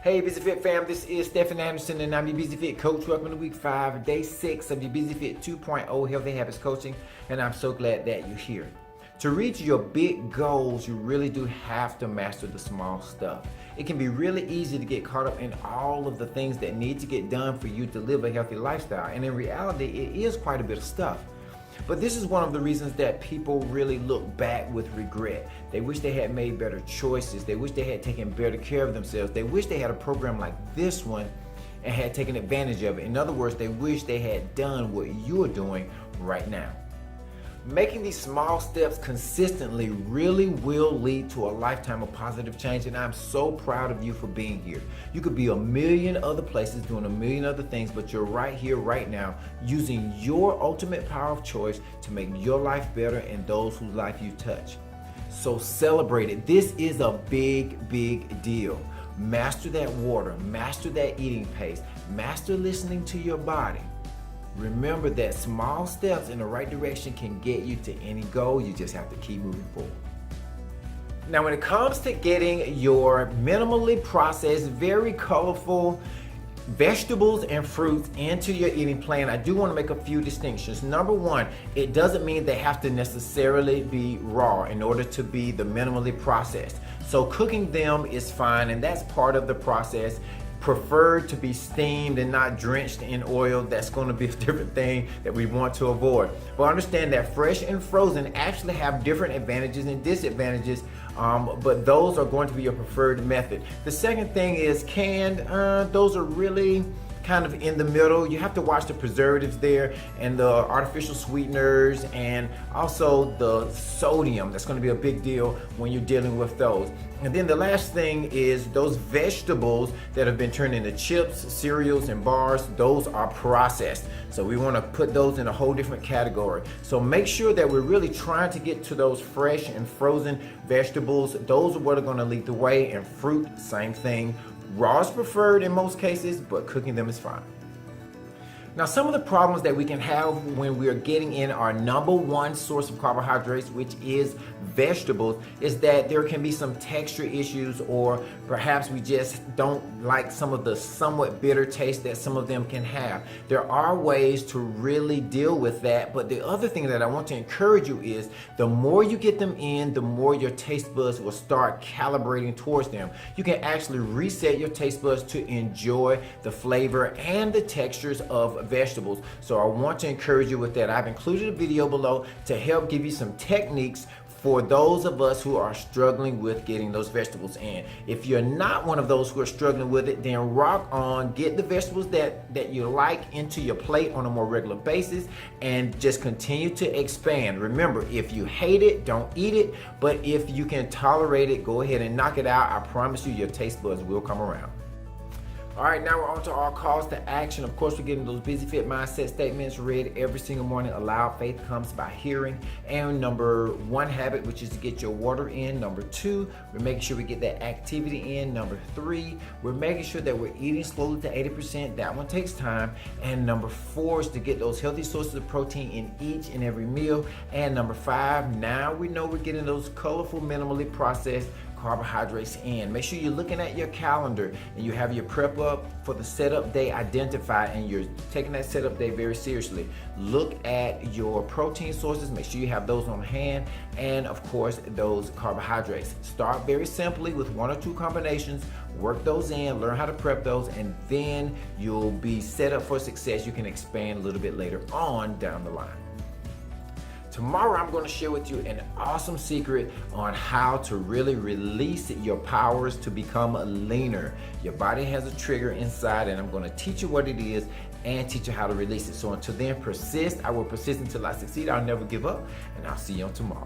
Hey Busy Fit fam, this is Stephen Anderson and I'm your Busy Fit coach. Welcome to week 5, day 6 of your Busy Fit 2.0 Healthy Habits Coaching, and I'm so glad that you're here. To reach your big goals, you really do have to master the small stuff. It can be really easy to get caught up in all of the things that need to get done for you to live a healthy lifestyle, and in reality, it is quite a bit of stuff. But this is one of the reasons that people really look back with regret. They wish they had made better choices. They wish they had taken better care of themselves. They wish they had a program like this one and had taken advantage of it. In other words, they wish they had done what you're doing right now. Making these small steps consistently really will lead to a lifetime of positive change, and I'm so proud of you for being here. You could be a million other places doing a million other things, but you're right here, right now, using your ultimate power of choice to make your life better and those whose life you touch. So celebrate it. This is a big, big deal. Master that water, master that eating pace, master listening to your body. Remember that small steps in the right direction can get you to any goal. You just have to keep moving forward. Now, when it comes to getting your minimally processed, very colorful vegetables and fruits into your eating plan, I do want to make a few distinctions. Number one, it doesn't mean they have to necessarily be raw in order to be the minimally processed. So cooking them is fine, and that's part of the process. Preferred to be steamed and not drenched in oil. That's going to be a different thing that we want to avoid. But understand that fresh and frozen actually have different advantages and disadvantages, but those are going to be your preferred method. The second thing is canned. Those are really kind of in the middle. You have to watch the preservatives there and the artificial sweeteners and also the sodium. That's going to be a big deal when you're dealing with those. And then the last thing is those vegetables that have been turned into chips, cereals, and bars. Those are processed. So we want to put those in a whole different category. So make sure that we're really trying to get to those fresh and frozen vegetables. Those are what are going to lead the way. And fruit, same thing. Raw is preferred in most cases, but cooking them is fine. Now, some of the problems that we can have when we're getting in our number one source of carbohydrates, which is vegetables, is that there can be some texture issues, or perhaps we just don't like some of the somewhat bitter taste that some of them can have. There are ways to really deal with that, but the other thing that I want to encourage you is the more you get them in, the more your taste buds will start calibrating towards them. You can actually reset your taste buds to enjoy the flavor and the textures of vegetables. So I want to encourage you with that. I've included a video below to help give you some techniques for those of us who are struggling with getting those vegetables in. If you're not one of those who are struggling with it, then rock on, get the vegetables that you like into your plate on a more regular basis, and just continue to expand. Remember, if you hate it, don't eat it, but if you can tolerate it, go ahead and knock it out. I promise you, your taste buds will come around. All right, now we're on to our calls to action. Of course, we're getting those Busy Fit mindset statements read every single morning. Allow faith comes by hearing. And number one habit, which is to get your water in. Number two, we're making sure we get that activity in. Number three, we're making sure that we're eating slowly to 80%. That one takes time. And number four is to get those healthy sources of protein in each and every meal. And number five, now we know we're getting those colorful, minimally processed carbohydrates in. Make sure you're looking at your calendar and you have your prep up for the setup day identified, and you're taking that setup day very seriously. Look at your protein sources, make sure you have those on hand, and of course those carbohydrates. Start very simply with one or two combinations, work those in, learn how to prep those, and then you'll be set up for success. You can expand a little bit later on down the line. Tomorrow, I'm going to share with you an awesome secret on how to really release your powers to become leaner. Your body has a trigger inside, and I'm going to teach you what it is and teach you how to release it. So until then, persist. I will persist until I succeed. I'll never give up, and I'll see you on tomorrow.